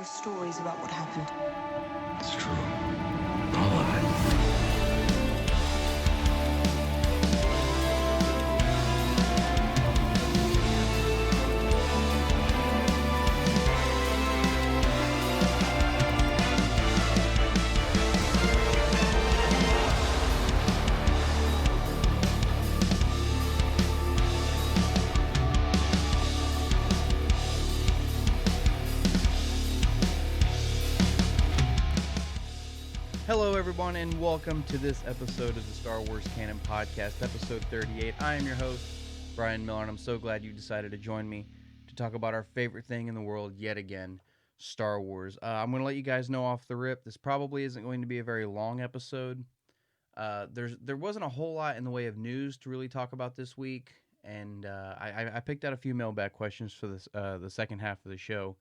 are stories about what happened. It's true. All of it. Hello, everyone, and welcome to this episode of the Star Wars Canon Podcast, episode 38. I am your host, Brian Miller, and I'm so glad you decided to join me to talk about our favorite thing in the world yet again, Star Wars. I'm going to let you guys know off the rip, this probably isn't going to be a very long episode. There wasn't a whole lot in the way of news to really talk about this week, and I picked out a few mailbag questions for this the second half of the show.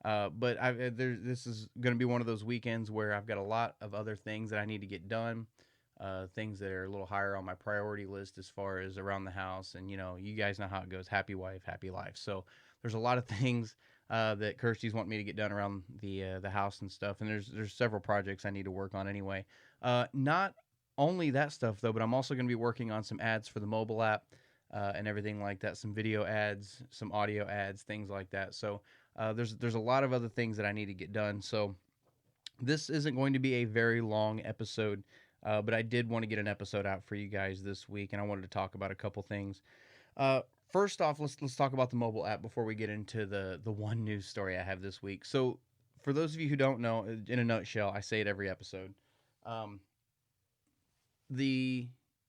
But this is going to be one of those weekends where I've got a lot of other things that I need to get done, things that are a little higher on my priority list as far as around the house. And, you know, you guys know how it goes. Happy wife, happy life. So there's a lot of things that Kirsty's want me to get done around the house and stuff. And there's several projects I need to work on anyway. Not only that stuff, though, but I'm also going to be working on some ads for the mobile app and everything like that, some video ads, some audio ads, things like that. So there's a lot of other things that I need to get done. So this isn't going to be a very long episode, but I did want to get an episode out for you guys this week, and I wanted to talk about a couple things. First off, let's talk about the mobile app before we get into the one news story I have this week. So for those of you who don't know, in a nutshell, I say it every episode. The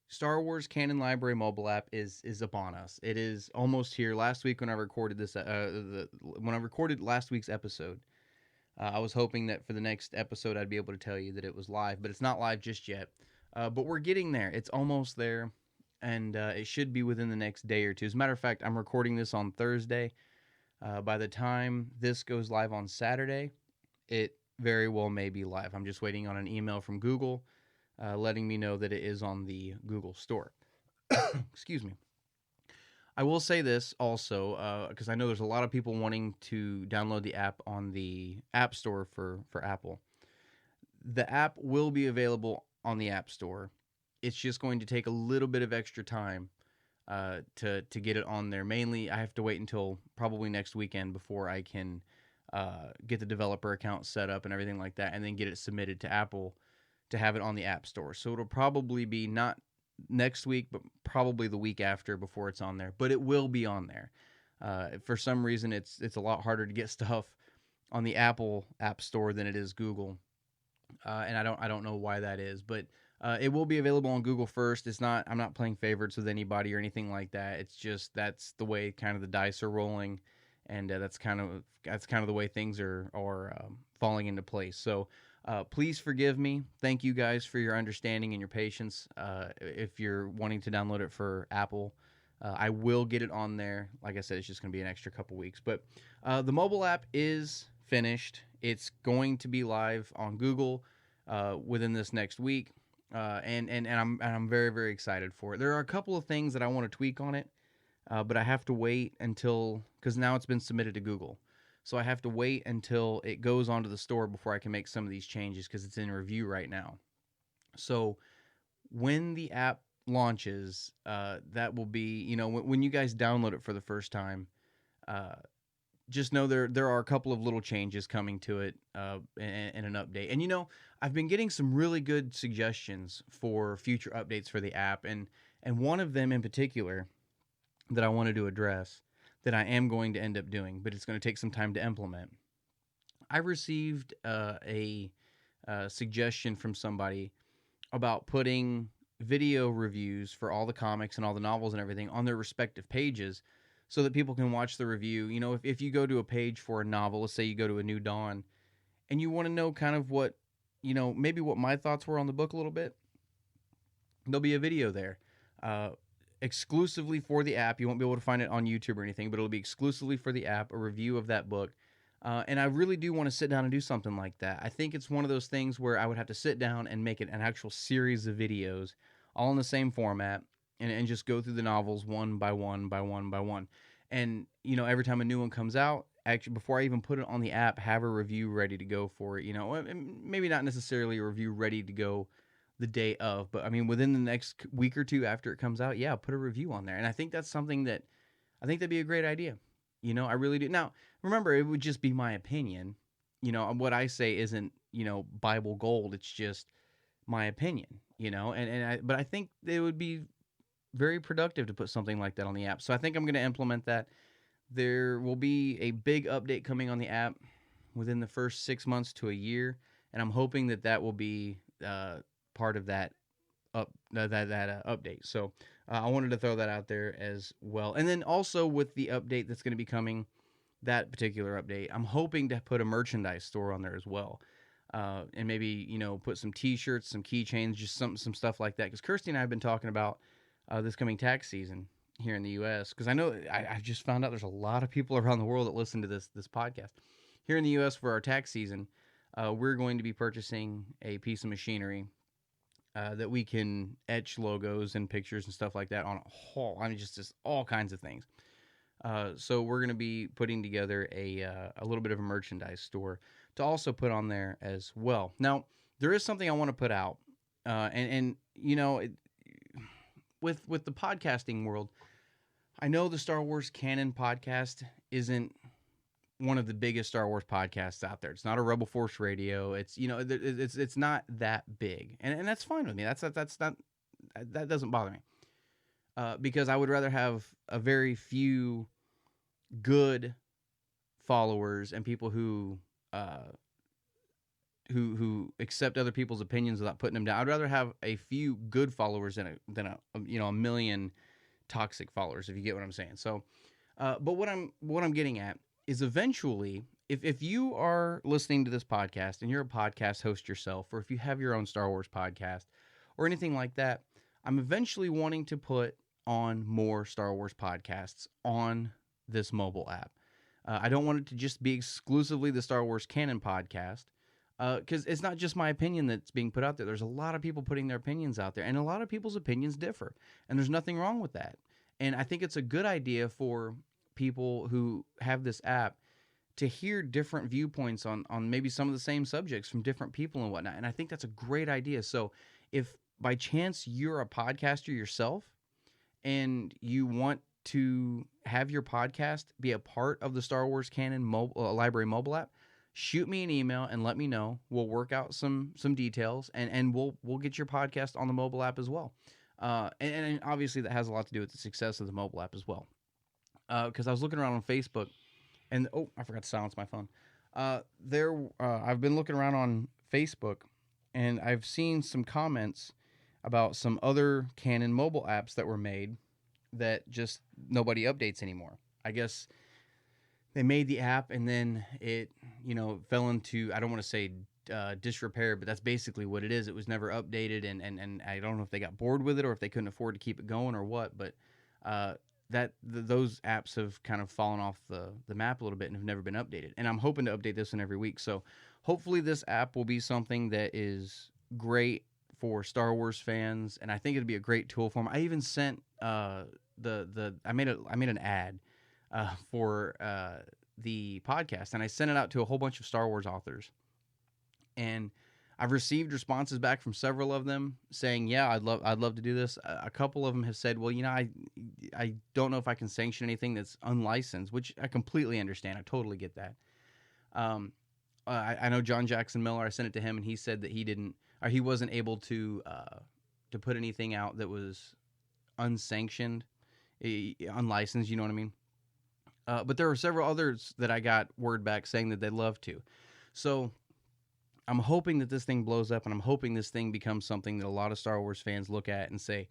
Star Wars Canon Library mobile app is upon us. It is almost here. Last week when I recorded this, when I recorded last week's episode, I was hoping that for the next episode I'd be able to tell you that it was live, but it's not live just yet. But we're getting there. It's almost there, and it should be within the next day or two. As a matter of fact, I'm recording this on Thursday. By the time this goes live on Saturday, it very well may be live. I'm just waiting on an email from Google letting me know that it is on the Google Store. Excuse me. I will say this also, because I know there's a lot of people wanting to download the app on the App Store for Apple. The app will be available on the App Store. It's just going to take a little bit of extra time to get it on there. Mainly, I have to wait until probably next weekend before I can get the developer account set up and everything like that, and then get it submitted to Apple to have it on the App Store. So it'll probably be not next week, but probably the week after before it's on there. But it will be on there. For some reason, it's a lot harder to get stuff on the Apple App Store than it is Google, and I don't know why that is. But it will be available on Google first. I'm not playing favorites with anybody or anything like that. It's just that's the way kind of the dice are rolling, and that's kind of the way things are falling into place. So. Please forgive me. Thank you guys for your understanding and your patience. If you're wanting to download it for Apple, I will get it on there. Like I said, it's just going to be an extra couple weeks. But the mobile app is finished. It's going to be live on Google within this next week, and I'm very, very excited for it. There are a couple of things that I want to tweak on it, but I have to wait because now it's been submitted to Google. So I have to wait until it goes onto the store before I can make some of these changes because it's in review right now. So when the app launches, that will be, when you guys download it for the first time, just know there are a couple of little changes coming to it and an update. And, I've been getting some really good suggestions for future updates for the app. And one of them in particular that I wanted to address that I am going to end up doing, but it's going to take some time to implement. I received a suggestion from somebody about putting video reviews for all the comics and all the novels and everything on their respective pages so that people can watch the review. If you go to a page for a novel, let's say you go to A New Dawn, and you want to know kind of what, maybe what my thoughts were on the book a little bit, there'll be a video there. Exclusively for the app. You won't be able to find it on YouTube or anything, but it'll be exclusively for the app, a review of that book. And I really do want to sit down and do something like that. I think it's one of those things where I would have to sit down and make it an actual series of videos, all in the same format, and just go through the novels one by one by one by one. And, every time a new one comes out, actually, before I even put it on the app, have a review ready to go for it. Maybe not necessarily a review ready to go the day of, but I mean, within the next week or two after it comes out, yeah, put a review on there. And I think that's something that I think that'd be a great idea. I really do. Now, remember, it would just be my opinion. What I say isn't, Bible gold. It's just my opinion, but I think it would be very productive to put something like that on the app. So I think I'm going to implement that. There will be a big update coming on the app within the first 6 months to a year, and I'm hoping that will be part of that update. So I wanted to throw that out there as well. And then also with the update that's going to be coming, that particular update, I'm hoping to put a merchandise store on there as well. And maybe, put some t-shirts, some keychains, just some stuff like that. Because Kirsty and I have been talking about this coming tax season here in the U.S. Because I know I just found out there's a lot of people around the world that listen to this podcast. Here in the U.S. for our tax season, we're going to be purchasing a piece of machinery that we can etch logos and pictures and stuff like that on a whole. I mean, just all kinds of things. So we're going to be putting together a little bit of a merchandise store to also put on there as well. Now, there is something I want to put out, with the podcasting world, I know the Star Wars Canon podcast isn't one of the biggest Star Wars podcasts out there. It's not a Rebel Force Radio. It's it's not that big, and that's fine with me. That doesn't bother me, because I would rather have a very few good followers and people who accept other people's opinions without putting them down. I'd rather have a few good followers than a million toxic followers, if you get what I'm saying. So, but what I'm getting at is eventually, if you are listening to this podcast and you're a podcast host yourself, or if you have your own Star Wars podcast or anything like that, I'm eventually wanting to put on more Star Wars podcasts on this mobile app. I don't want it to just be exclusively the Star Wars Canon podcast, because it's not just my opinion that's being put out there. There's a lot of people putting their opinions out there, and a lot of people's opinions differ, and there's nothing wrong with that. And I think it's a good idea for people who have this app to hear different viewpoints on maybe some of the same subjects from different people and whatnot. And I think that's a great idea. So if by chance you're a podcaster yourself and you want to have your podcast be a part of the Star Wars Canon Library mobile app, shoot me an email and let me know. We'll work out some details, and we'll get your podcast on the mobile app as well. And obviously that has a lot to do with the success of the mobile app as well. Because I was looking around on Facebook, and I forgot to silence my phone. I've been looking around on Facebook, and I've seen some comments about some other Canon mobile apps that were made that just nobody updates anymore. I guess they made the app and then it, fell into, I don't want to say disrepair, but that's basically what it is. It was never updated, and I don't know if they got bored with it or if they couldn't afford to keep it going or what, but those apps have kind of fallen off the map a little bit and have never been updated. And I'm hoping to update this one every week. So hopefully this app will be something that is great for Star Wars fans, and I think it'd be a great tool for them. I even sent I made an ad for the podcast, and I sent it out to a whole bunch of Star Wars authors, and I've received responses back from several of them saying, yeah, I'd love to do this. A couple of them have said, well, I don't know if I can sanction anything that's unlicensed, which I completely understand. I totally get that. I know John Jackson Miller, I sent it to him, and he said that he wasn't able to put anything out that was unsanctioned, unlicensed, you know what I mean? But there were several others that I got word back saying that they'd love to. So I'm hoping that this thing blows up, and I'm hoping this thing becomes something that a lot of Star Wars fans look at and say,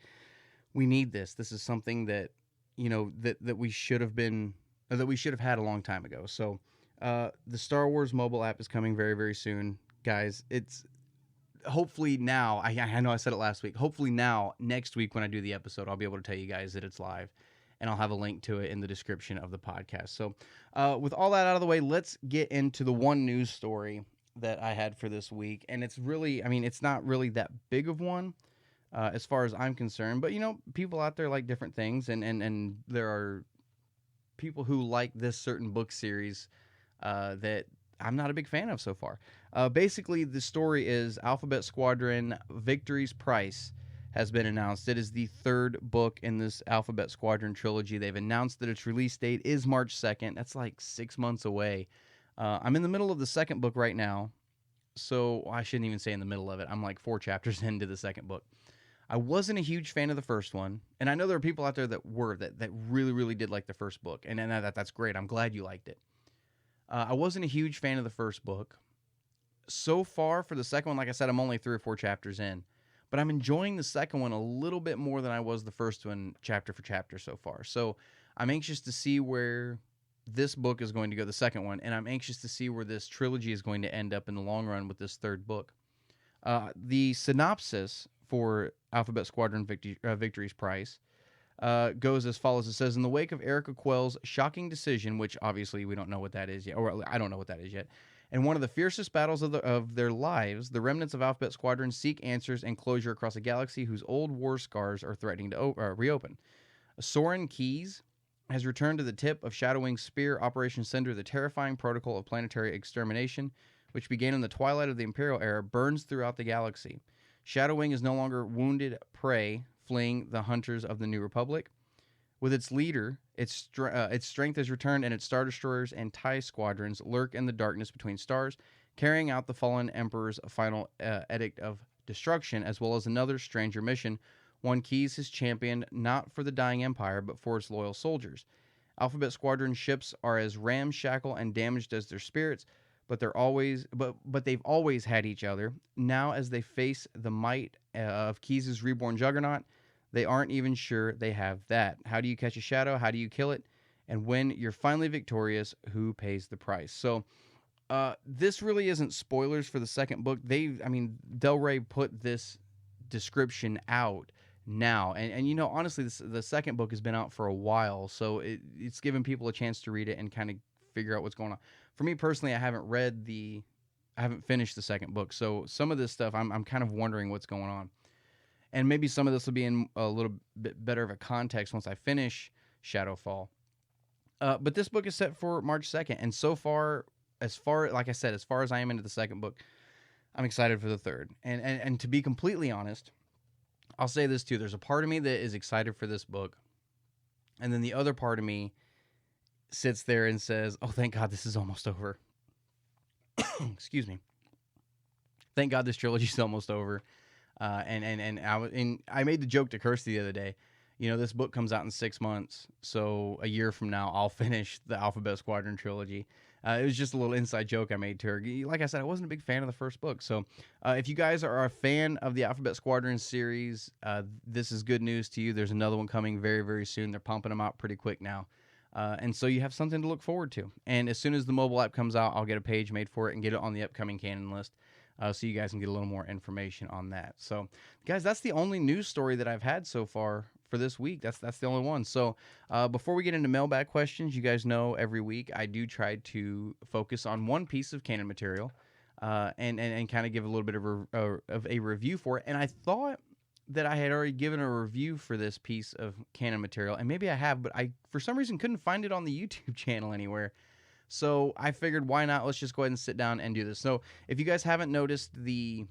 we need this. This is something that, that we should have had a long time ago. So the Star Wars mobile app is coming very, very soon. Guys, it's hopefully now, I know I said it last week, hopefully now, next week when I do the episode, I'll be able to tell you guys that it's live, and I'll have a link to it in the description of the podcast. So with all that out of the way, let's get into the one news story that I had for this week. And it's really, it's not really that big of one as far as I'm concerned, but people out there like different things, and there are people who like this certain book series that I'm not a big fan of so far. Basically, the story is Alphabet Squadron Victory's Price has been announced. It is the third book in this Alphabet Squadron trilogy. They've announced that its release date is March 2nd. That's like 6 months away. I'm in the middle of the second book right now, so I shouldn't even say in the middle of it. I'm like 4 chapters into the second book. I wasn't a huge fan of the first one, and I know there are people out there that were, that really, really did like the first book, and that's great. I'm glad you liked it. I wasn't a huge fan of the first book. So far, for the second one, like I said, I'm only 3 or 4 chapters in, but I'm enjoying the second one a little bit more than I was the first one, chapter for chapter so far. So I'm anxious to see where this book is going to go, the second one, and I'm anxious to see where this trilogy is going to end up in the long run with this third book. The synopsis for Alphabet Squadron Victory's Price goes as follows. It says, in the wake of Erica Quell's shocking decision, which obviously we don't know what that is yet, or I don't know what that is yet, in one of the fiercest battles of their lives, the remnants of Alphabet Squadron seek answers and closure across a galaxy whose old war scars are threatening to reopen. Soren Keyes has returned to the tip of Shadow Wing's spear, Operation Cinder. The terrifying protocol of planetary extermination, which began in the twilight of the Imperial era, burns throughout the galaxy. Shadow Wing is no longer wounded prey fleeing the hunters of the New Republic. With its leader, its strength has returned, and its Star Destroyers and TIE squadrons lurk in the darkness between stars, carrying out the fallen Emperor's final edict of destruction, as well as another stranger mission, one Keyes has championed not for the dying Empire, but for its loyal soldiers. Alphabet Squadron ships are as ramshackle and damaged as their spirits, but they've always had each other. Now, as they face the might of Keyes' reborn juggernaut, they aren't even sure they have that. How do you catch a shadow? How do you kill it? And when you're finally victorious, who pays the price? So, this really isn't spoilers for the second book. Del Rey put this description out now, and you know, honestly, the second book has been out for a while, so it's given people a chance to read it and kind of figure out what's going on. For me personally, I haven't finished the second book, so some of this stuff I'm kind of wondering what's going on, and maybe some of this will be in a little bit better of a context once I finish Shadowfall. But this book is set for March 2nd, and so far, like I said, as far as I am into the second book, I'm excited for the third. And to be completely honest, I'll say this too: there's a part of me that is excited for this book, and then the other part of me sits there and says, oh, thank God this is almost over. Excuse me. Thank God this trilogy is almost over. And I made the joke to Kirsty the other day. You know, this book comes out in 6 months, so a year from now, I'll finish the Alphabet Squadron trilogy. It was just a little inside joke I made to her. Like I said, I wasn't a big fan of the first book. So if you guys are a fan of the Alphabet Squadron series, this is good news to you. There's another one coming very, very soon. They're pumping them out pretty quick now. And so you have something to look forward to. And as soon as the mobile app comes out, I'll get a page made for it and get it on the upcoming canon list. So you guys can get a little more information on that. So, guys, that's the only news story that I've had so far for this week. That's the only one. So before we get into mailbag questions, you guys know every week I do try to focus on one piece of canon material and kind of give a little bit of a review for it. And I thought that I had already given a review for this piece of canon material, and maybe I have, but I, for some reason, couldn't find it on the YouTube channel anywhere. So I figured, why not? Let's just go ahead and sit down and do this. So if you guys haven't noticed the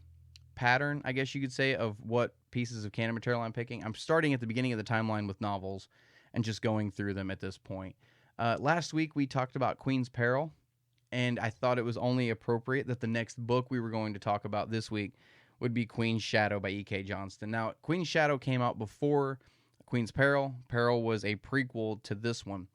pattern, I guess you could say, of what pieces of canon material I'm picking, I'm starting at the beginning of the timeline with novels and just going through them at this point. Last week, we talked about Queen's Peril, and I thought it was only appropriate that the next book we were going to talk about this week would be Queen's Shadow by E.K. Johnston. Now, Queen's Shadow came out before Queen's Peril. Peril was a prequel to this one.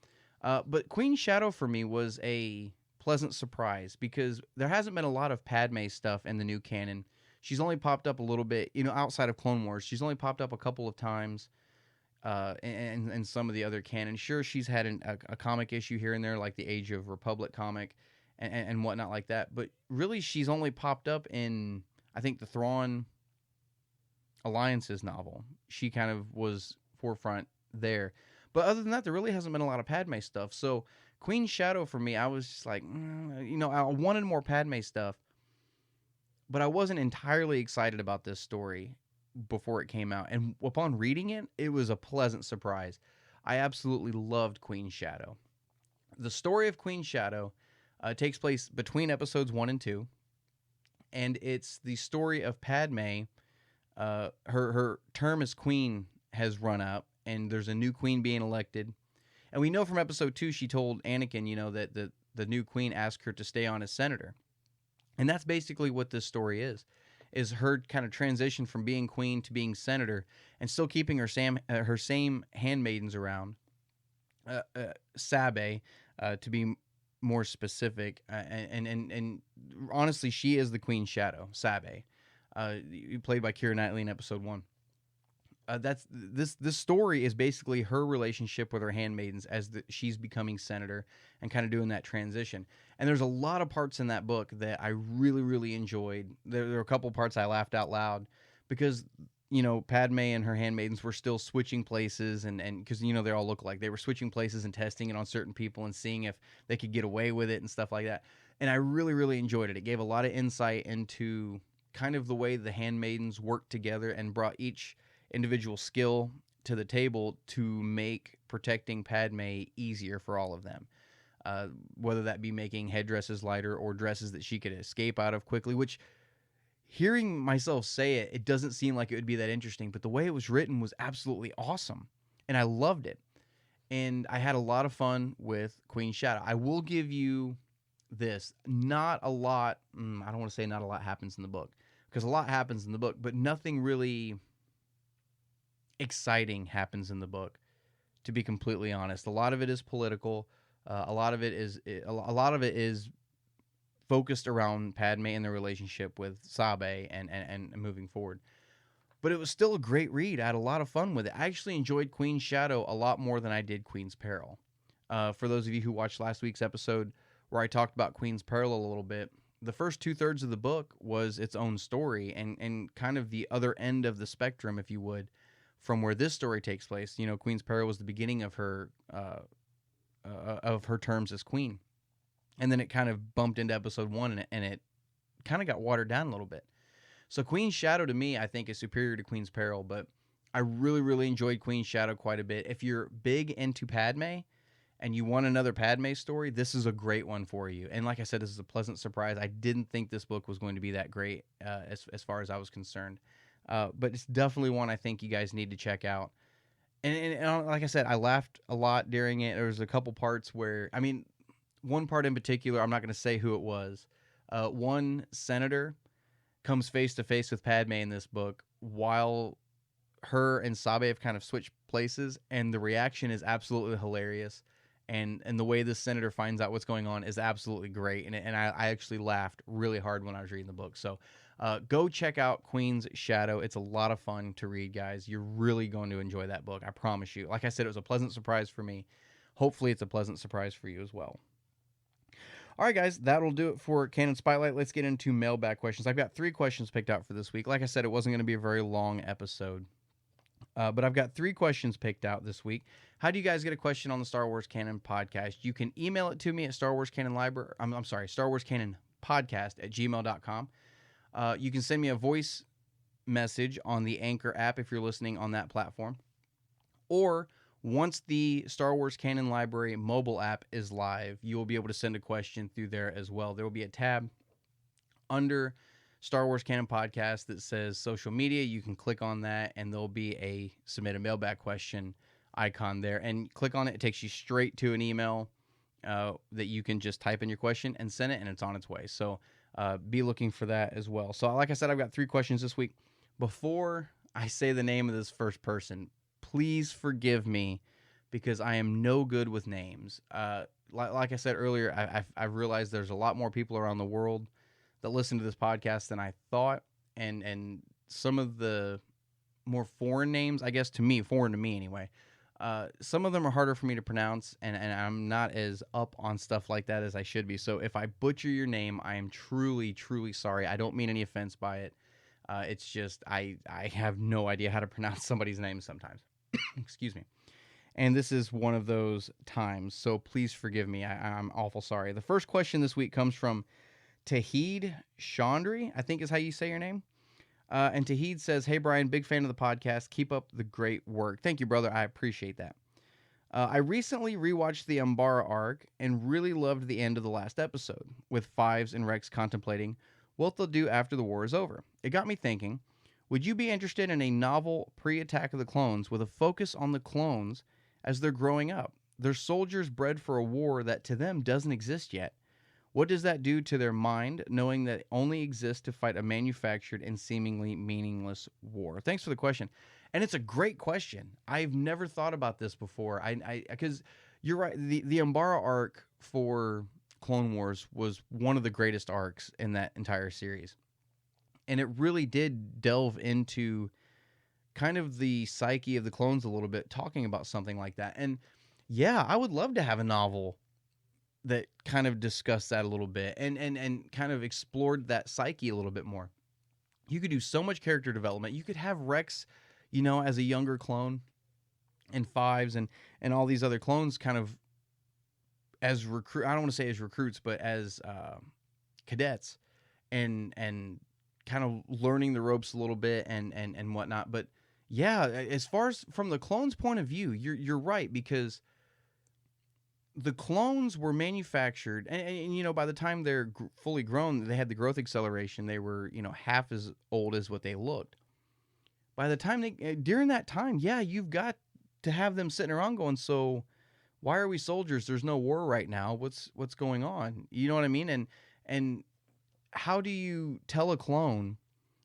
But Queen's Shadow for me was a pleasant surprise because there hasn't been a lot of Padme stuff in the new canon. She's only popped up a little bit, you know, outside of Clone Wars. She's only popped up a couple of times in some of the other canon. Sure, she's had a comic issue here and there, like the Age of Republic comic and whatnot like that. But really, she's only popped up in, I think, the Thrawn Alliances novel. She kind of was forefront there. But other than that, there really hasn't been a lot of Padme stuff. So Queen's Shadow for me, I was just like, you know, I wanted more Padme stuff. But I wasn't entirely excited about this story before it came out. And upon reading it, it was a pleasant surprise. I absolutely loved Queen's Shadow. The story of Queen's Shadow It takes place between episodes 1 and 2, and it's the story of Padme. Her term as queen has run out, and there's a new queen being elected. And we know from episode 2 she told Anakin, that the new queen asked her to stay on as senator. And that's basically what this story is her kind of transition from being queen to being senator, and still keeping her same handmaidens around. Sabe, to be more specific, and honestly, she is the Queen's shadow, Sabe, played by Keira Knightley in episode 1. That's this story is basically her relationship with her handmaidens as she's becoming senator and kind of doing that transition. And there's a lot of parts in that book that I really, really enjoyed. There are a couple parts I laughed out loud because, Padme and her handmaidens were still switching places, and because, they all look alike. They were switching places and testing it on certain people and seeing if they could get away with it and stuff like that. And I really, really enjoyed it. It gave a lot of insight into kind of the way the handmaidens worked together and brought each individual skill to the table to make protecting Padme easier for all of them. Whether that be making headdresses lighter or dresses that she could escape out of quickly, which, hearing myself say it, it doesn't seem like it would be that interesting, but the way it was written was absolutely awesome, and I loved it. And I had a lot of fun with Queen's Shadow. I will give you this. Not a lot, I don't want to say not a lot happens in the book, because a lot happens in the book, but nothing really exciting happens in the book, to be completely honest. A lot of it is political. A lot of it is focused around Padme and the relationship with Sabe and moving forward. But it was still a great read. I had a lot of fun with it. I actually enjoyed Queen's Shadow a lot more than I did Queen's Peril. For those of you who watched last week's episode where I talked about Queen's Peril a little bit, the first 2/3 of the book was its own story and kind of the other end of the spectrum, if you would, from where this story takes place. Queen's Peril was the beginning of her terms as queen, and then it kind of bumped into episode 1, and it kind of got watered down a little bit. So Queen's Shadow, to me, I think is superior to Queen's Peril, but I really, really enjoyed Queen's Shadow quite a bit. If you're big into Padme and you want another Padme story, this is a great one for you. And like I said, this is a pleasant surprise. I didn't think this book was going to be that great as far as I was concerned. But it's definitely one I think you guys need to check out. And like I said, I laughed a lot during it. There was a couple parts where, one part in particular, I'm not going to say who it was. One senator comes face to face with Padme in this book while her and Sabe have kind of switched places, and the reaction is absolutely hilarious. And the way this senator finds out what's going on is absolutely great. And I actually laughed really hard when I was reading the book. So go check out Queen's Shadow. It's a lot of fun to read, guys. You're really going to enjoy that book. I promise you. Like I said, it was a pleasant surprise for me. Hopefully it's a pleasant surprise for you as well. All right, guys, that'll do it for Canon Spotlight. Let's get into mailbag questions. I've got 3 questions picked out for this week. Like I said, it wasn't going to be a very long episode. But I've got 3 questions picked out this week. How do you guys get a question on the Star Wars Canon podcast? You can email it to me at Star Wars Canon podcast@gmail.com. You can send me a voice message on the Anchor app if you're listening on that platform. Or once the Star Wars Canon Library mobile app is live, you will be able to send a question through there as well. There will be a tab under Star Wars Canon Podcast that says social media. You can click on that, and there'll be a submit a mailbag question icon there. And click on it. It takes you straight to an email that you can just type in your question and send it, and it's on its way. So be looking for that as well. So like I said, I've got 3 questions this week. Before I say the name of this first person, please forgive me because I am no good with names. Like I said earlier, I've realized there's a lot more people around the world that listen to this podcast than I thought. And some of the more foreign names, I guess foreign to me anyway, some of them are harder for me to pronounce, and I'm not as up on stuff like that as I should be. So if I butcher your name, I am truly, truly sorry. I don't mean any offense by it. It's just I have no idea how to pronounce somebody's name sometimes. Excuse me. And this is one of those times, so please forgive me. I'm awful sorry. The first question this week comes from Toheed Chaudhry, I think is how you say your name. And Toheed says, "Hey, Brian, big fan of the podcast. Keep up the great work." Thank you, brother. I appreciate that. I recently rewatched the Umbara arc and really loved the end of the last episode, with Fives and Rex contemplating what they'll do after the war is over. It got me thinking, would you be interested in a novel pre-Attack of the Clones with a focus on the clones as they're growing up? They're soldiers bred for a war that to them doesn't exist yet. What does that do to their mind, knowing that it only exists to fight a manufactured and seemingly meaningless war? Thanks for the question. And it's a great question. I've never thought about this before. Because you're right. The Umbara arc for Clone Wars was one of the greatest arcs in that entire series. And it really did delve into kind of the psyche of the clones a little bit, talking about something like that. And yeah, I would love to have a novel that kind of discussed that a little bit and kind of explored that psyche a little bit more. You could do so much character development. You could have Rex, as a younger clone, and Fives and all these other clones kind of as recruit. I don't want to say as recruits, but as cadets, and kind of learning the ropes a little bit and whatnot. But yeah, as far as from the clones' point of view, you're right, because the clones were manufactured, and by the time they're fully grown, they had the growth acceleration. They were, half as old as what they looked. By the time during that time, yeah, you've got to have them sitting around going, so why are we soldiers? There's no war right now. What's going on? You know what I mean? And how do you tell a clone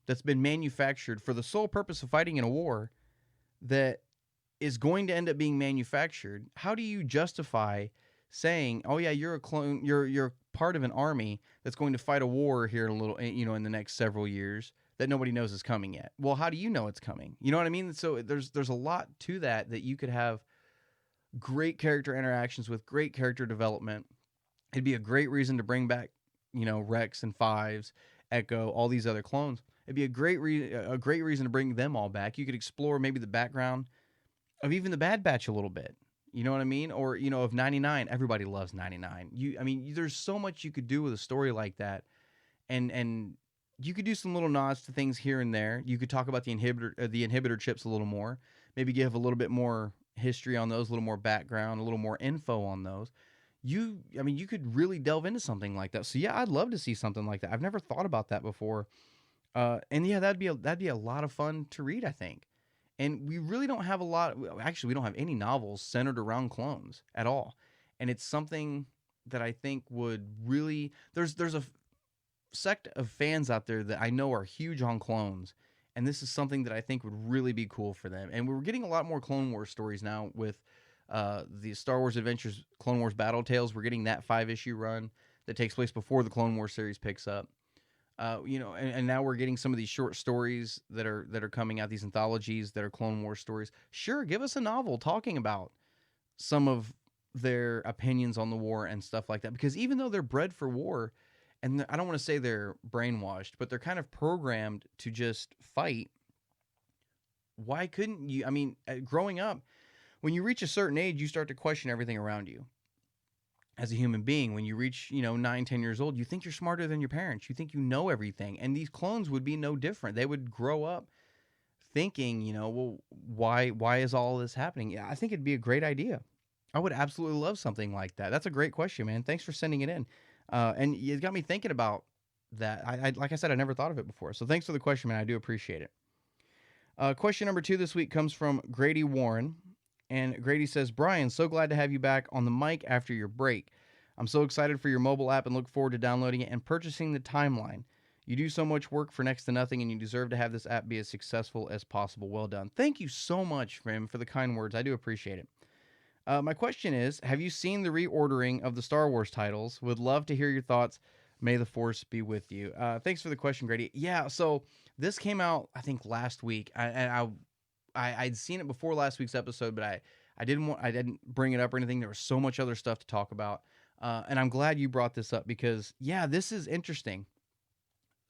that's been manufactured for the sole purpose of fighting in a war that is going to end up being manufactured? How do you justify saying, "Oh yeah, you're a clone, you're part of an army that's going to fight a war here in a little, in the next several years that nobody knows is coming yet"? Well, how do you know it's coming? You know what I mean? So there's a lot to that you could have great character interactions with, great character development. It'd be a great reason to bring back, Rex and Fives, Echo, all these other clones. It'd be a great reason to bring them all back. You could explore maybe the background of even the Bad Batch a little bit. You know what I mean? Or, of 99. Everybody loves 99. There's so much you could do with a story like that. And you could do some little nods to things here and there. You could talk about the inhibitor chips a little more. Maybe give a little bit more history on those, a little more background, a little more info on those. You could really delve into something like that. So yeah, I'd love to see something like that. I've never thought about that before. And yeah, that'd be a lot of fun to read, I think. And we really don't have we don't have any novels centered around clones at all. And it's something that I think would really, there's a sect of fans out there that I know are huge on clones. And this is something that I think would really be cool for them. And we're getting a lot more Clone Wars stories now with the Star Wars Adventures Clone Wars Battle Tales. We're getting that 5-issue run that takes place before the Clone Wars series picks up. And now we're getting some of these short stories that are coming out, these anthologies that are Clone Wars stories. Sure, give us a novel talking about some of their opinions on the war and stuff like that. Because even though they're bred for war, and I don't want to say they're brainwashed, but they're kind of programmed to just fight. Why couldn't you? Growing up, when you reach a certain age, you start to question everything around you. As a human being, when you reach, 9, 10 years old, you think you're smarter than your parents. You think you know everything. And these clones would be no different. They would grow up thinking, well, why is all this happening? Yeah, I think it'd be a great idea. I would absolutely love something like that. That's a great question, man. Thanks for sending it in. And it got me thinking about that. I like I said, I never thought of it before. So thanks for the question, man. I do appreciate it. Question number 2 this week comes from Grady Warren. And Grady says, Brian, so glad to have you back on the mic after your break. I'm so excited for your mobile app and look forward to downloading it and purchasing the timeline. You do so much work for next to nothing, and you deserve to have this app be as successful as possible. Well done. Thank you so much, Rim, for the kind words. I do appreciate it. My question is, have you seen the reordering of the Star Wars titles? Would love to hear your thoughts. May the Force be with you. Thanks for the question, Grady. Yeah, so this came out, I think, last week. I'd seen it before last week's episode, but I didn't bring it up or anything. There was so much other stuff to talk about. And I'm glad you brought this up because, yeah, this is interesting.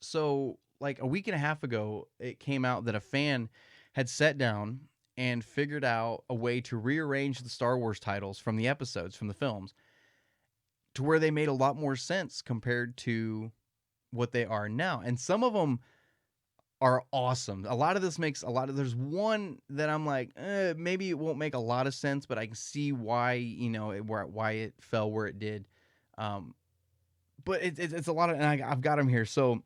So, like a week and a half ago, it came out that a fan had sat down and figured out a way to rearrange the Star Wars titles from the episodes, from the films, to where they made a lot more sense compared to what they are now. And some of them are awesome. A lot of this makes a lot of, there's one that I'm like, maybe it won't make a lot of sense, but I can see why, why it fell where it did. But it's a lot of, and I've got them here. So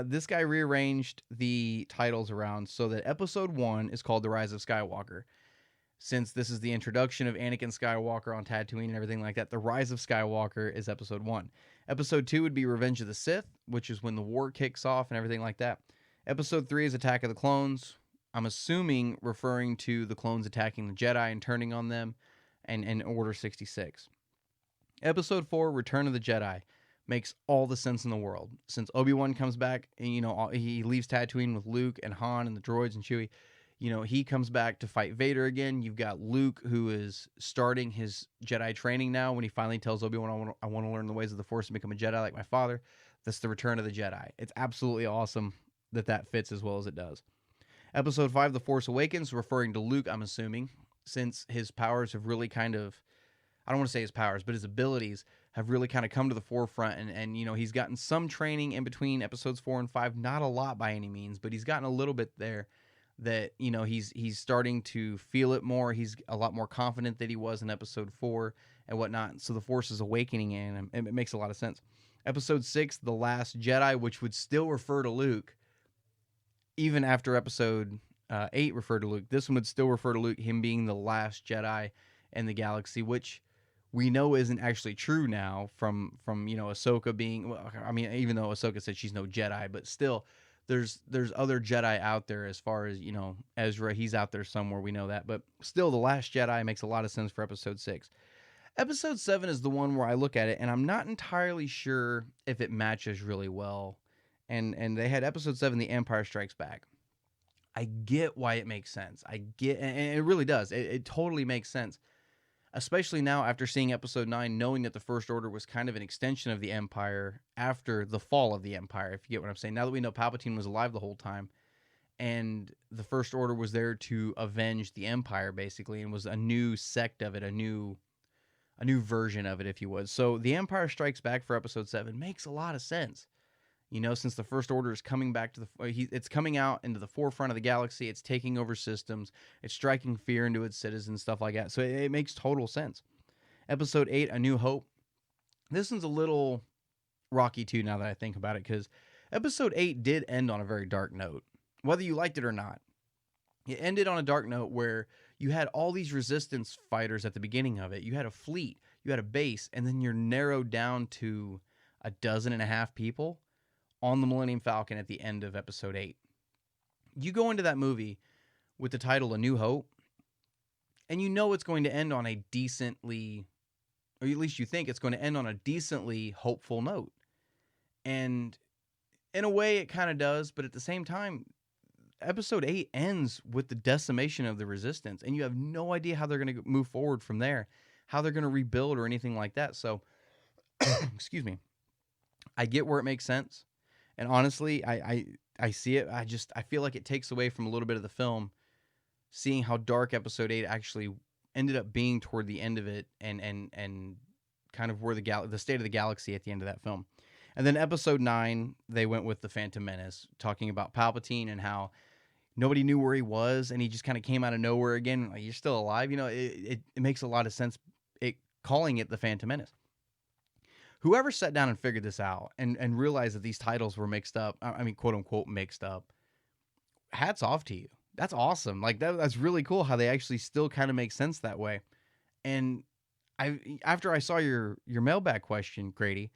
this guy rearranged the titles around so that episode 1 is called The Rise of Skywalker. Since this is the introduction of Anakin Skywalker on Tatooine and everything like that, The Rise of Skywalker is episode 1. Episode 2 would be Revenge of the Sith, which is when the war kicks off and everything like that. Episode 3 is Attack of the Clones. I'm assuming referring to the clones attacking the Jedi and turning on them, and Order 66. Episode 4, Return of the Jedi. Makes all the sense in the world. Since Obi-Wan comes back, and he leaves Tatooine with Luke and Han and the droids and Chewie, he comes back to fight Vader again. You've got Luke, who is starting his Jedi training now when he finally tells Obi-Wan, I want to learn the ways of the Force and become a Jedi like my father. That's the Return of the Jedi. It's absolutely awesome that fits as well as it does. Episode 5, The Force Awakens, referring to Luke, I'm assuming, since his powers have really kind of, I don't want to say his powers, but his abilities have really kind of come to the forefront, and he's gotten some training in between episodes 4 and 5, not a lot by any means, but he's gotten a little bit there that, he's starting to feel it more. He's a lot more confident than he was in episode 4 and whatnot, so the Force is awakening in him, and it makes a lot of sense. Episode 6, The Last Jedi, which would still refer to Luke, even after episode 8 referred to Luke, this one would still refer to Luke, him being the last Jedi in the galaxy, which we know isn't actually true now from Ahsoka being, well, I mean, even though Ahsoka said she's no Jedi, but still there's other Jedi out there as far as, Ezra, he's out there somewhere, we know that, but still The Last Jedi makes a lot of sense for episode 6. Episode 7 is the one where I look at it and I'm not entirely sure if it matches really well. And they had episode 7, The Empire Strikes Back. I get why it makes sense. I get, and it really does. It totally makes sense. Especially now after seeing episode 9, knowing that the First Order was kind of an extension of the Empire after the fall of the Empire, if you get what I'm saying. Now that we know Palpatine was alive the whole time, and the First Order was there to avenge the Empire, basically, and was a new sect of it, a new version of it, if you would. So The Empire Strikes Back for episode 7 makes a lot of sense. Since the First Order is coming back to it's coming out into the forefront of the galaxy, it's taking over systems, it's striking fear into its citizens, stuff like that. So it makes total sense. Episode 8, A New Hope. This one's a little rocky too, now that I think about it, because episode 8 did end on a very dark note, whether you liked it or not. It ended on a dark note where you had all these resistance fighters at the beginning of it. You had a fleet, you had a base, and then you're narrowed down to 12.5 people on the Millennium Falcon at the end of episode 8. You go into that movie with the title A New Hope, and it's going to end on a decently, or at least you think it's going to end on a decently hopeful note. And in a way it kind of does, but at the same time, episode 8 ends with the decimation of the Resistance, and you have no idea how they're going to move forward from there, how they're going to rebuild or anything like that. So, excuse me, I get where it makes sense. And honestly, I see it. I feel like it takes away from a little bit of the film, seeing how dark episode 8 actually ended up being toward the end of it, and kind of where the state of the galaxy at the end of that film. And then episode 9, they went with The Phantom Menace, talking about Palpatine and how nobody knew where he was, and he just kind of came out of nowhere again. Like, you're still alive. It makes a lot of sense calling it The Phantom Menace. Whoever sat down and figured this out and realized that these titles were mixed up, I mean, quote unquote, mixed up, hats off to you. That's awesome. Like, that's really cool how they actually still kind of make sense that way. And after I saw your mailbag question, Grady,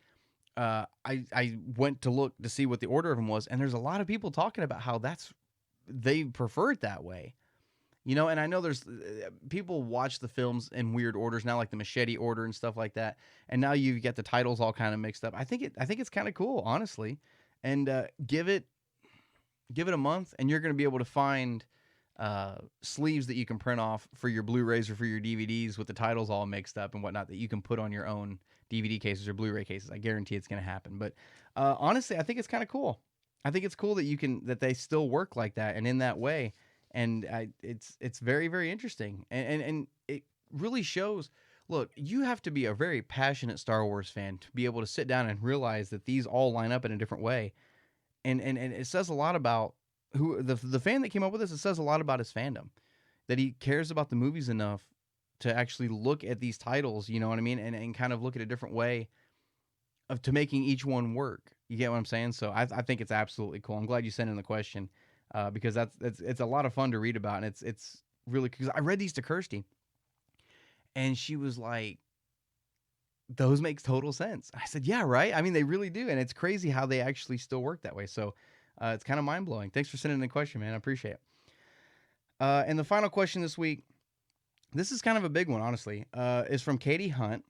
I went to look to see what the order of them was, and there's a lot of people talking about how they prefer it that way. And I know there's people watch the films in weird orders now, like the machete order and stuff like that. And now you get the titles all kind of mixed up. I think it's kind of cool, honestly. And give it a month, and you're going to be able to find sleeves that you can print off for your Blu-rays or for your DVDs with the titles all mixed up and whatnot that you can put on your own DVD cases or Blu-ray cases. I guarantee it's going to happen. But honestly, I think it's kind of cool. I think it's cool that they still work like that and in that way. And it's very, very interesting. And it really shows, look, you have to be a very passionate Star Wars fan to be able to sit down and realize that these all line up in a different way. And it says a lot about who the fan that came up with this, it says a lot about his fandom, that he cares about the movies enough to actually look at these titles, you know what I mean, and kind of look at a different way of to making each one work. You get what I'm saying? So I think it's absolutely cool. I'm glad you sent in the question because it's a lot of fun to read about, and it's really, because I read these to Kirsty, and she was like, those makes total sense. I said, yeah, right. I mean, they really do, and it's crazy how they actually still work that way. So it's kind of mind blowing. Thanks for sending in the question, man. I appreciate it. And the final question this week, this is kind of a big one, honestly, is from Katie Hunt.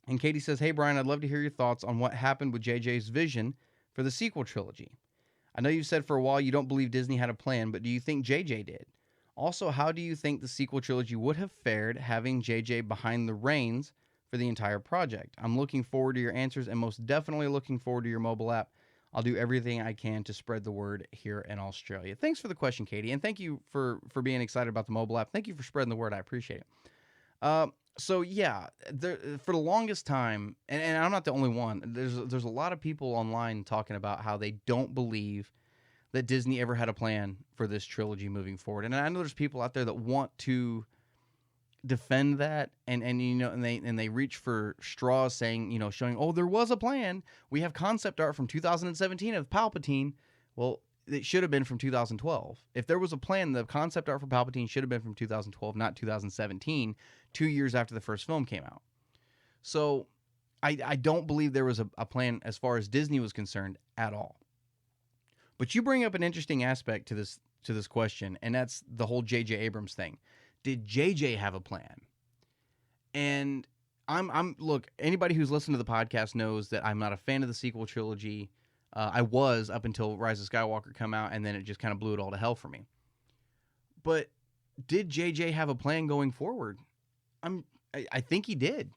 And Katie says, hey, Brian, I'd love to hear your thoughts on what happened with JJ's vision for the sequel trilogy. I know you've said for a while you don't believe Disney had a plan, but do you think JJ did? Also, how do you think the sequel trilogy would have fared having JJ behind the reins for the entire project? I'm looking forward to your answers and most definitely looking forward to your mobile app. I'll do everything I can to spread the word here in Australia. Thanks for the question, Katie, and thank you for being excited about the mobile app. Thank you for spreading the word. I appreciate it. So yeah, for the longest time, and I'm not the only one. There's a lot of people online talking about how they don't believe that Disney ever had a plan for this trilogy moving forward. And I know there's people out there that want to defend that, and you know, and they reach for straws, saying, you know, showing, oh, there was a plan. We have concept art from 2017 of Palpatine. Well, it should have been from 2012. If there was a plan, the concept art for Palpatine should have been from 2012, not 2017, 2 years after the first film came out. So I don't believe there was a plan as far as Disney was concerned at all. But you bring up an interesting aspect to this question, and that's the whole J.J. Abrams thing. Did JJ have a plan? And I'm look, anybody who's listened to the podcast knows that I'm not a fan of the sequel trilogy. I was up until Rise of Skywalker come out, and then it just kind of blew it all to hell for me. But did JJ have a plan going forward? I think he did.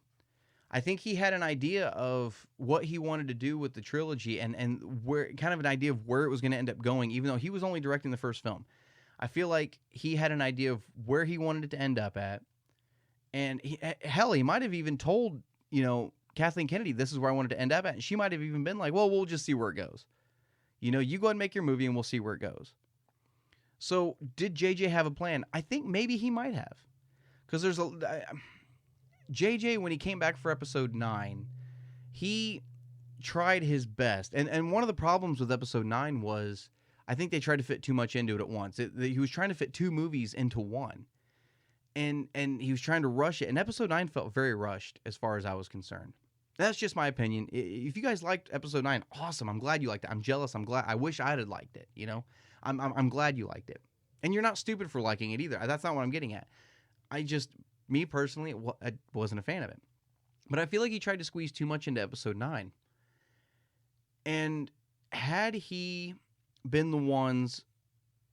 I think he had an idea of what he wanted to do with the trilogy, and where, kind of an idea of where it was going to end up going, even though he was only directing the first film. I feel like he had an idea of where he wanted it to end up at. And he might have even told, you know, Kathleen Kennedy, this is where I wanted to end up at. And she might have even been like, well, we'll just see where it goes. You know, you go ahead and make your movie and we'll see where it goes. So did JJ have a plan? I think maybe he might have. Because there's JJ, when he came back for episode 9, he tried his best. And one of the problems with episode 9 was, I think they tried to fit too much into it at once. He was trying to fit 2 movies into one. And he was trying to rush it. And episode 9 felt very rushed as far as I was concerned. That's just my opinion. If you guys liked episode 9, awesome. I'm glad you liked it. I'm jealous. I'm glad. I wish I had liked it, you know? I'm glad you liked it. And you're not stupid for liking it either. That's not what I'm getting at. Me personally, I wasn't a fan of it. But I feel like he tried to squeeze too much into episode 9. And had he been the ones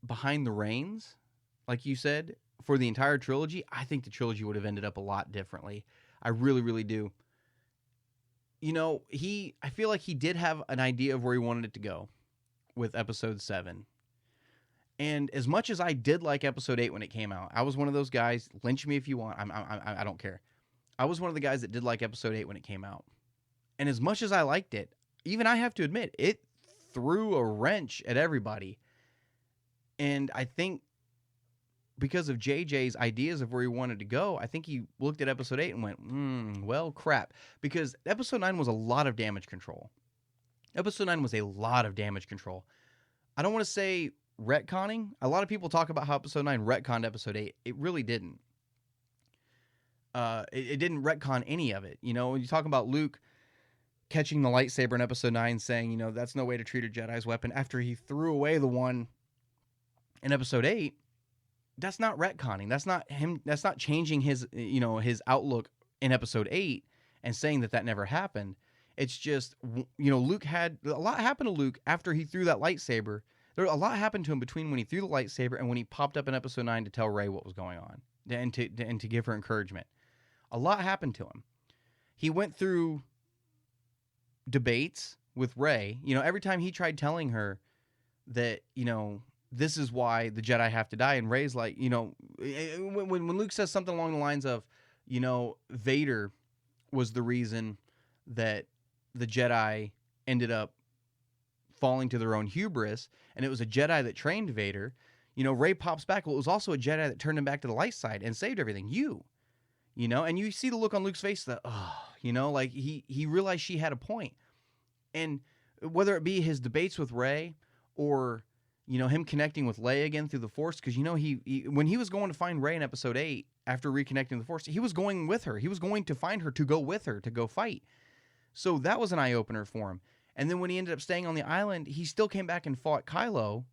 behind the reins, like you said, for the entire trilogy, I think the trilogy would have ended up a lot differently. I really, really do. You know, I feel like he did have an idea of where he wanted it to go with episode 7. And as much as I did like episode 8 when it came out, I was one of those guys, lynch me if you want, I don't care. I was one of the guys that did like episode 8 when it came out. And as much as I liked it, even I have to admit, it threw a wrench at everybody. And I think because of JJ's ideas of where he wanted to go, I think he looked at episode 8 and went, well, crap. Because episode 9 was a lot of damage control. Episode 9 was a lot of damage control. I don't want to say retconning. A lot of people talk about how episode 9 retconned episode 8. It really didn't. It didn't retcon any of it. You know, when you talk about Luke catching the lightsaber in episode 9, saying, you know, that's no way to treat a Jedi's weapon, after he threw away the one in episode 8, that's not retconning. That's not him. That's not changing his, you know, his outlook in episode 8 and saying that never happened. It's just, you know, Luke had a lot happen to Luke after he threw that lightsaber. A lot happened to him between when he threw the lightsaber and when he popped up in episode 9 to tell Rey what was going on and to give her encouragement. A lot happened to him. He went through debates with Rey. You know, every time he tried telling her that, you know, this is why the Jedi have to die. And Rey's like, you know, when Luke says something along the lines of, you know, Vader was the reason that the Jedi ended up falling to their own hubris, and it was a Jedi that trained Vader. Rey pops back. Well, it was also a Jedi that turned him back to the light side and saved everything. And you see the look on Luke's face that, like he realized she had a point. And whether it be his debates with Rey or, him connecting with Leia again through the Force, because, he when he was going to find Rey in Episode 8, after reconnecting the Force, he was going with her. He was going to find her to go with her, to go fight. So that was an eye-opener for him. And then when he ended up staying on the island, he still came back and fought Kylo,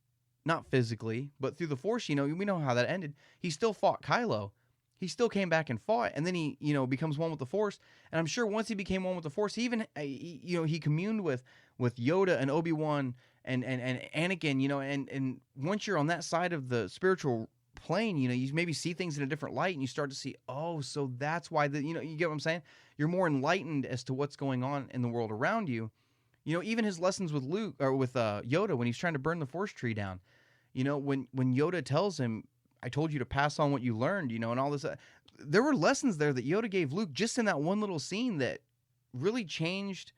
not physically, but through the Force, we know how that ended. He still fought Kylo. He still came back and fought, and then he, becomes one with the Force. And I'm sure once he became one with the Force, he even, he communed with Yoda and Obi-Wan and Anakin, and once you're on that side of the spiritual plane, you maybe see things in a different light, and you start to see, oh, so that's why you get what I'm saying? You're more enlightened as to what's going on in the world around you. Even his lessons with Luke or with Yoda when he's trying to burn the Force tree down. When Yoda tells him, I told you to pass on what you learned, and all this. There were lessons there that Yoda gave Luke just in that one little scene that really changed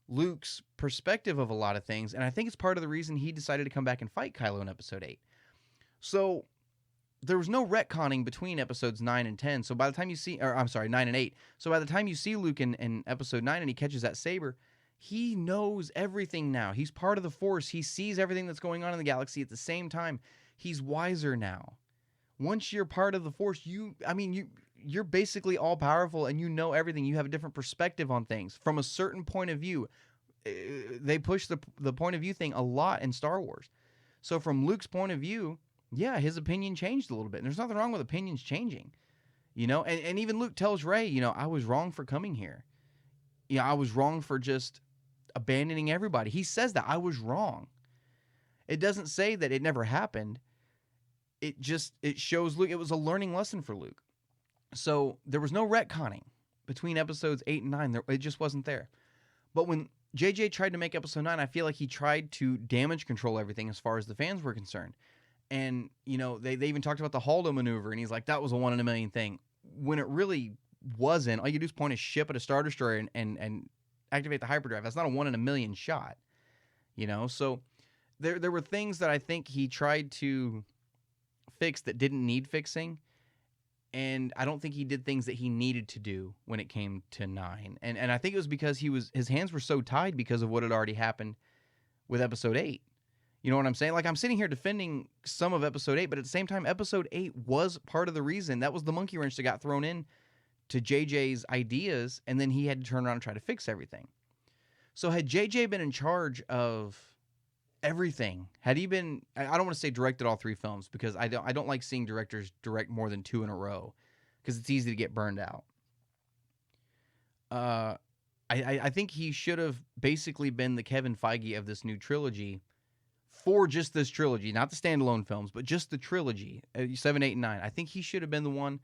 Luke's perspective of a lot of things. And I think it's part of the reason he decided to come back and fight Kylo in Episode 8. So there was no retconning between Episodes 9 and 10. So by the time you see, 9 and 8. So by the time you see Luke in Episode 9 and he catches that saber, he knows everything now. He's part of the Force. He sees everything that's going on in the galaxy at the same time. He's wiser now. Once you're part of the Force, you're basically all powerful and you know everything. You have a different perspective on things from a certain point of view. They push the point of view thing a lot in Star Wars. So from Luke's point of view, yeah, his opinion changed a little bit. And there's nothing wrong with opinions changing, and even Luke tells Rey, I was wrong for coming here. I was wrong for just abandoning everybody. He says that I was wrong. It doesn't say that it never happened. It shows Luke, it was a learning lesson for Luke. So there was no retconning between Episodes 8 and 9. It just wasn't there. But when JJ tried to make Episode 9, I feel like he tried to damage control everything as far as the fans were concerned. And, they even talked about the Holdo maneuver, and he's like, that was a 1 in a million thing. When it really wasn't. All you do is point a ship at a Star Destroyer and activate the hyperdrive. That's not a 1 in a million shot. So there were things that I think he tried to fix that didn't need fixing. And I don't think he did things that he needed to do when it came to 9. And I think it was because his hands were so tied because of what had already happened with Episode 8. You know what I'm saying? Like, I'm sitting here defending some of Episode 8, but at the same time, Episode 8 was part of the reason. That was the monkey wrench that got thrown in to JJ's ideas, and then he had to turn around and try to fix everything. So had JJ been in charge of everything, had he been, I don't want to say directed all 3 films, because I don't like seeing directors direct more than 2 in a row, because it's easy to get burned out. I think he should have basically been the Kevin Feige of this new trilogy, for just this trilogy, not the standalone films, but just the trilogy, 7, 8, and 9. I think he should have been the one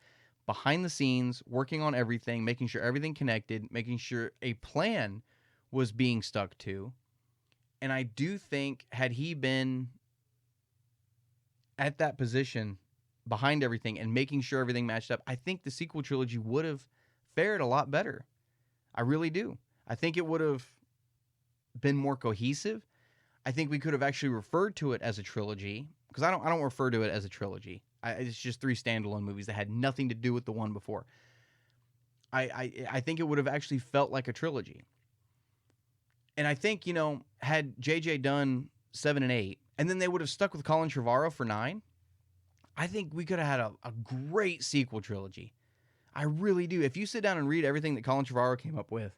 behind the scenes, working on everything, making sure everything connected, making sure a plan was being stuck to. And I do think, had he been at that position behind everything and making sure everything matched up, I think the sequel trilogy would have fared a lot better. I really do. I think it would have been more cohesive. I think we could have actually referred to it as a trilogy, because I don't refer to it as a trilogy. It's just 3 standalone movies that had nothing to do with the one before. I think it would have actually felt like a trilogy. And I think, had JJ done 7 and 8, and then they would have stuck with Colin Trevorrow for 9, I think we could have had a great sequel trilogy. I really do. If you sit down and read everything that Colin Trevorrow came up with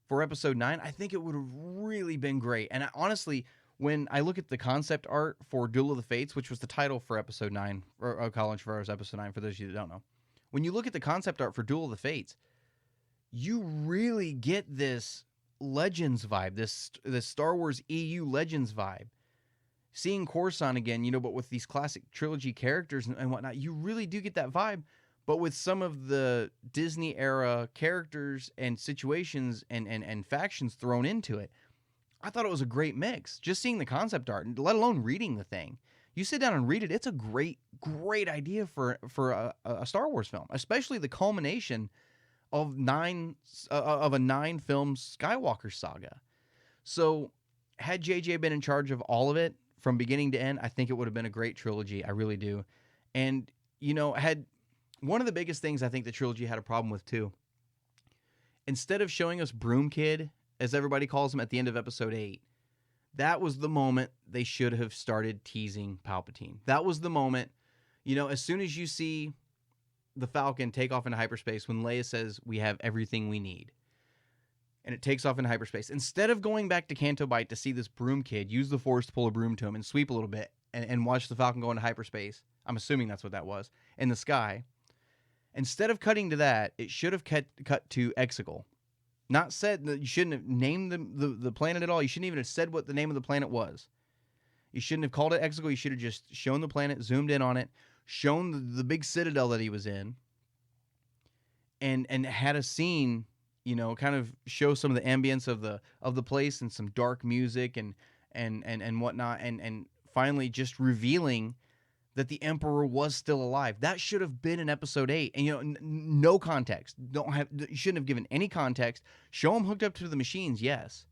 for Episode 9, I think it would have really been great. And honestly, when I look at the concept art for Duel of the Fates, which was the title for Episode 9, or Colin Trevorrow's Episode 9, for those of you that don't know, when you look at the concept art for Duel of the Fates, you really get this Legends vibe, this Star Wars EU Legends vibe. Seeing Coruscant again, but with these classic trilogy characters and whatnot, you really do get that vibe, but with some of the Disney era characters and situations and factions thrown into it. I thought it was a great mix. Just seeing the concept art, let alone reading the thing. You sit down and read it, it's a great idea for a Star Wars film, especially the culmination of a 9 film Skywalker saga. So had JJ been in charge of all of it from beginning to end, I think it would have been a great trilogy. I really do. And, had one of the biggest things I think the trilogy had a problem with too. Instead of showing us Broom Kid, as everybody calls him at the end of episode 8, that was the moment they should have started teasing Palpatine. That was the moment, as soon as you see the Falcon take off into hyperspace, when Leia says, we have everything we need, and it takes off into hyperspace, instead of going back to Canto Bight to see this Broom Kid use the Force to pull a broom to him and sweep a little bit and watch the Falcon go into hyperspace, I'm assuming that's what that was, in the sky, instead of cutting to that, it should have cut to Exegol. Not said that you shouldn't have named the planet at all. You shouldn't even have said what the name of the planet was. You shouldn't have called it Exegol. You should have just shown the planet, zoomed in on it, shown the big citadel that he was in, and had a scene, kind of show some of the ambience of the place and some dark music and whatnot, and finally just revealing that the Emperor was still alive. That should have been in episode 8. And, no context. You shouldn't have given any context. Show him hooked up to the machines, yes.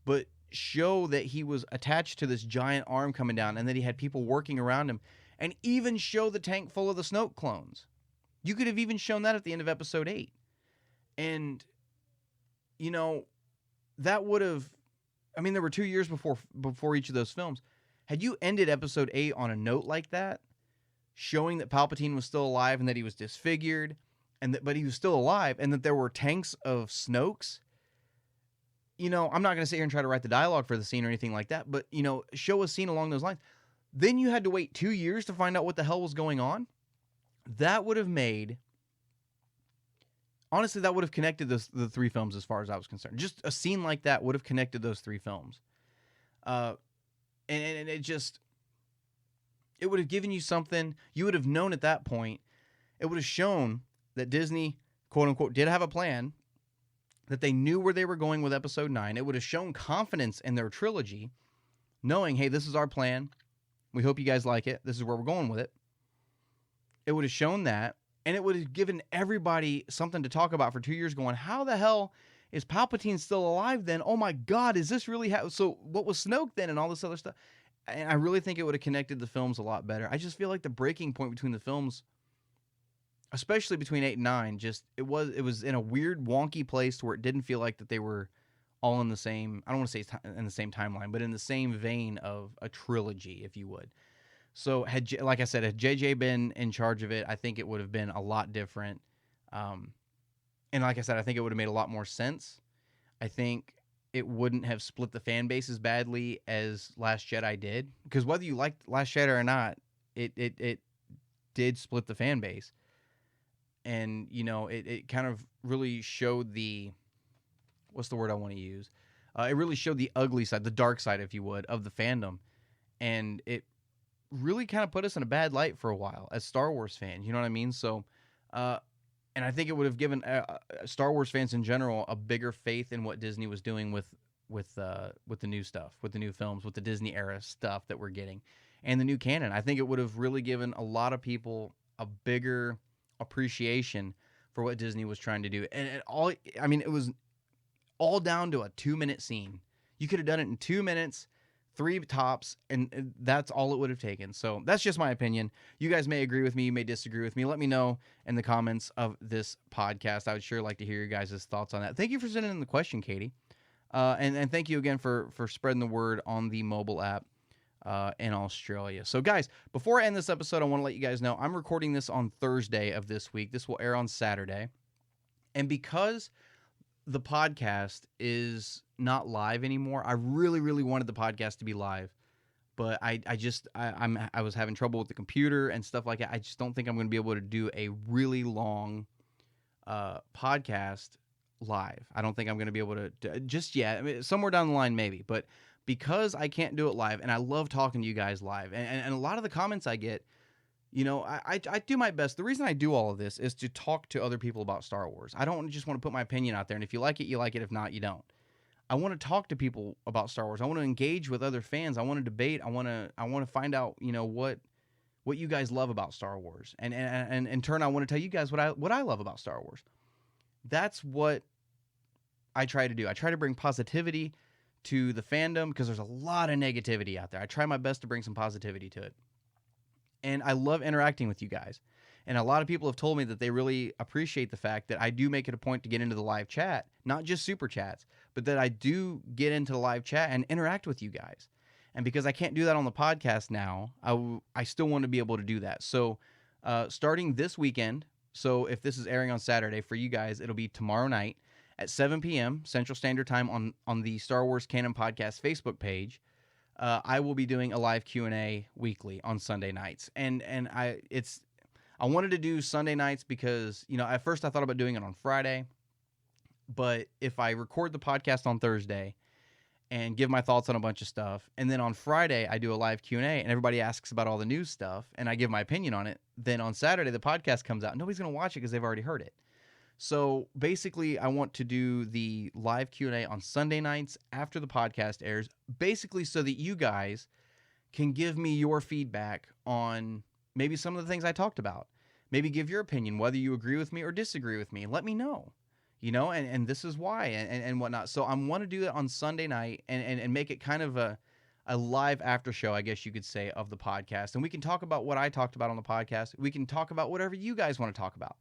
But show that he was attached to this giant arm coming down and that he had people working around him. And even show the tank full of the Snoke clones. You could have even shown that at the end of episode 8. And, that would have... there were 2 years before each of those films. Had you ended episode 8 on a note like that, showing that Palpatine was still alive and that he was disfigured, but he was still alive, and that there were tanks of Snokes, I'm not going to sit here and try to write the dialogue for the scene or anything like that, but, show a scene along those lines. Then you had to wait 2 years to find out what the hell was going on. That would have made... Honestly, that would have connected the 3 films as far as I was concerned. Just a scene like that would have connected those 3 films. And it would have given you something. You would have known at that point. It would have shown that Disney, quote unquote, did have a plan, that they knew where they were going with episode 9. It would have shown confidence in their trilogy, knowing, hey, this is our plan. We hope you guys like it. This is where we're going with it. It would have shown that, and it would have given everybody something to talk about for 2 years, going, how the hell is Palpatine still alive then? Oh my God, is this really so what was Snoke then and all this other stuff? And I really think it would have connected the films a lot better. I just feel like the breaking point between the films, especially between 8 and 9, it was in a weird, wonky place where it didn't feel like that they were all in the same, I don't want to say in the same timeline, but in the same vein of a trilogy, if you would. So like I said, had JJ been in charge of it, I think it would have been a lot different. And like I said, I think it would have made a lot more sense. I think it wouldn't have split the fan base as badly as Last Jedi did. Because whether you liked Last Jedi or not, it did split the fan base. And, it kind of really showed what's the word I want to use? It really showed the ugly side, the dark side, if you would, of the fandom. And it really kind of put us in a bad light for a while as Star Wars fans. You know what I mean? So, and I think it would have given Star Wars fans in general a bigger faith in what Disney was doing with the new stuff, with the new films, with the Disney era stuff that we're getting, and the new canon. I think it would have really given a lot of people a bigger appreciation for what Disney was trying to do. And it was all down to a 2-minute scene. You could have done it in 2 minutes, 3 tops, and that's all it would have taken. So that's just my opinion. You guys may agree with me, you may disagree with me. Let me know in the comments of this podcast. I would sure like to hear your guys' thoughts on that. Thank you for sending in the question, Katie. And thank you again for spreading the word on the mobile app in Australia. So guys, before I end this episode, I want to let you guys know I'm recording this on Thursday of this week. This will air on Saturday. And because the podcast is not live anymore, I really, really wanted the podcast to be live, but I was having trouble with the computer and stuff like that. I just don't think I'm going to be able to do a really long podcast live. I don't think I'm going to be able to just yet. I mean, somewhere down the line maybe, but because I can't do it live, and I love talking to you guys live, and a lot of the comments I get, I do my best. The reason I do all of this is to talk to other people about Star Wars. I don't just want to put my opinion out there, and if you like it, you like it. If not, you don't. I want to talk to people about Star Wars. I want to engage with other fans. I want to debate. I want to find out, what you guys love about Star Wars, and in turn, I want to tell you guys what I love about Star Wars. That's what I try to do. I try to bring positivity to the fandom, because there's a lot of negativity out there. I try my best to bring some positivity to it. And I love interacting with you guys. And a lot of people have told me that they really appreciate the fact that I do make it a point to get into the live chat, not just super chats, but that I do get into the live chat and interact with you guys. And because I can't do that on the podcast now, I still want to be able to do that. So starting this weekend, so if this is airing on Saturday for you guys, it'll be tomorrow night at 7 p.m. Central Standard Time on the Star Wars Canon Podcast Facebook page. I will be doing a live Q&A weekly on Sunday nights. And I wanted to do Sunday nights because, at first I thought about doing it on Friday, but if I record the podcast on Thursday and give my thoughts on a bunch of stuff, and then on Friday I do a live Q&A and everybody asks about all the news stuff and I give my opinion on it, then on Saturday the podcast comes out and nobody's going to watch it because they've already heard it. So basically I want to do the live Q&A on Sunday nights after the podcast airs, basically so that you guys can give me your feedback on maybe some of the things I talked about. Maybe give your opinion, whether you agree with me or disagree with me. Let me know, and this is why and whatnot. So I want to do that on Sunday night and make it kind of a live after show, I guess you could say, of the podcast. And we can talk about what I talked about on the podcast. We can talk about whatever you guys want to talk about.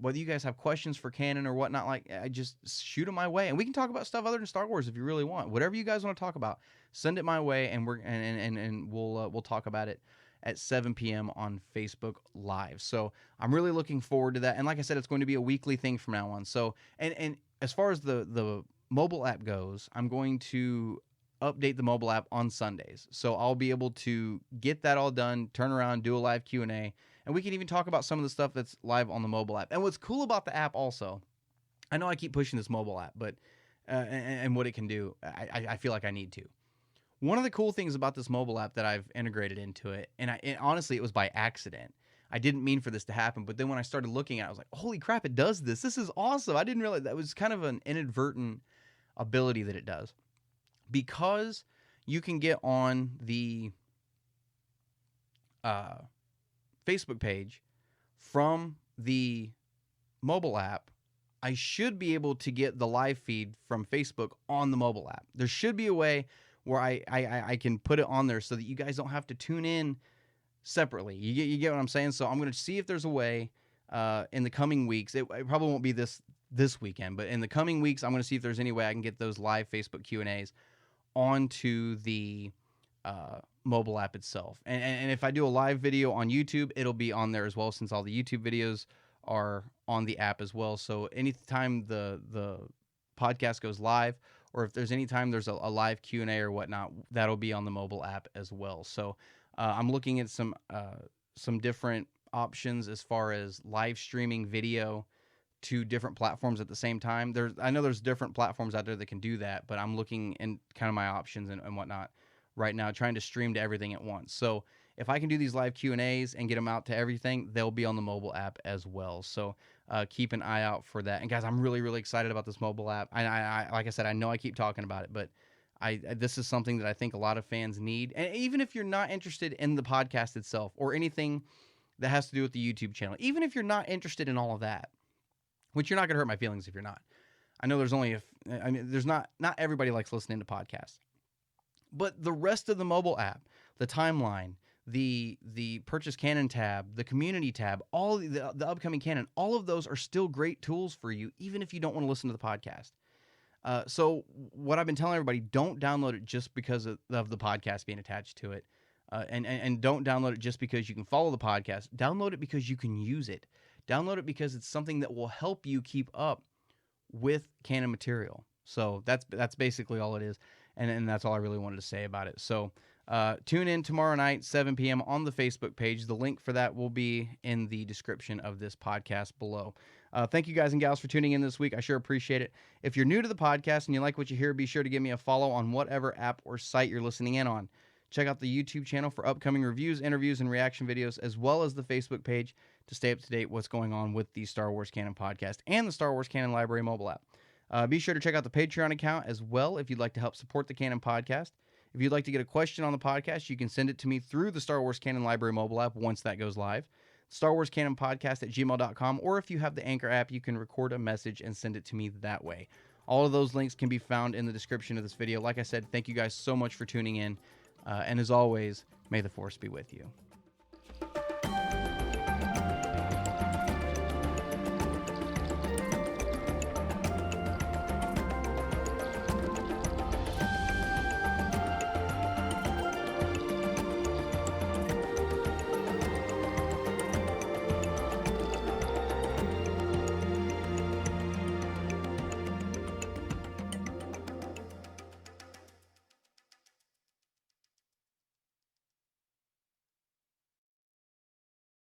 Whether you guys have questions for Canon or whatnot, I just shoot them my way. And we can talk about stuff other than Star Wars if you really want. Whatever you guys want to talk about, send it my way, and we'll talk about it at 7 p.m. on Facebook Live. So I'm really looking forward to that. And like I said, it's going to be a weekly thing from now on. So, and as far as the mobile app goes, I'm going to update the mobile app on Sundays. So I'll be able to get that all done, turn around, do a live Q&A, and we can even talk about some of the stuff that's live on the mobile app. And what's cool about the app also, I know I keep pushing this mobile app, but and what it can do, I feel like I need to. One of the cool things about this mobile app that I've integrated into it, and honestly, it was by accident. I didn't mean for this to happen, but then when I started looking at it, I was like, holy crap, it does this. This is awesome. I didn't realize that was kind of an inadvertent ability that it does. Because you can get on the Facebook page from the mobile app, I should be able to get the live feed from Facebook on the mobile app. There should be a way where I can put it on there so that you guys don't have to tune in separately. You get what I'm saying? So I'm going to see if there's a way in the coming weeks. It probably won't be this weekend, but in the coming weeks, I'm going to see if there's any way I can get those live Facebook Q&As onto the mobile app itself. And if I do a live video on YouTube, it'll be on there as well, since all the YouTube videos are on the app as well. So anytime the podcast goes live, or if there's any time there's a live Q&A or whatnot, that'll be on the mobile app as well. So I'm looking at some different options as far as live streaming video to different platforms at the same time. I know there's different platforms out there that can do that, but I'm looking in kind of my options and whatnot right now, trying to stream to everything at once. So if I can do these live Q&As and get them out to everything, they'll be on the mobile app as well. So keep an eye out for that. And guys, I'm really, really excited about this mobile app. I like I said, I know I keep talking about it, but this is something that I think a lot of fans need. And even if you're not interested in the podcast itself or anything that has to do with the YouTube channel, even if you're not interested in all of that, which you're not going to hurt my feelings if you're not. I know there's only there's not everybody likes listening to podcasts. But the rest of the mobile app, the timeline, the purchase Canon tab, the community tab, all the upcoming Canon, all of those are still great tools for you, even if you don't want to listen to the podcast. So what I've been telling everybody, don't download it just because of the podcast being attached to it. And don't download it just because you can follow the podcast. Download it because you can use it. Download it because it's something that will help you keep up with Canon material. So that's basically all it is. And that's all I really wanted to say about it. So tune in tomorrow night, 7 p.m. on the Facebook page. The link for that will be in the description of this podcast below. Thank you guys and gals for tuning in this week. I sure appreciate it. If you're new to the podcast and you like what you hear, be sure to give me a follow on whatever app or site you're listening in on. Check out the YouTube channel for upcoming reviews, interviews, and reaction videos, as well as the Facebook page to stay up to date what's going on with the Star Wars Canon podcast and the Star Wars Canon Library mobile app. Be sure to check out the Patreon account as well if you'd like to help support the Canon podcast. If you'd like to get a question on the podcast, you can send it to me through the Star Wars Canon Library mobile app once that goes live. Star Wars Canon Podcast at gmail.com, or if you have the Anchor app, you can record a message and send it to me that way. All of those links can be found in the description of this video. Like I said, thank you guys so much for tuning in. And as always, may the force be with you.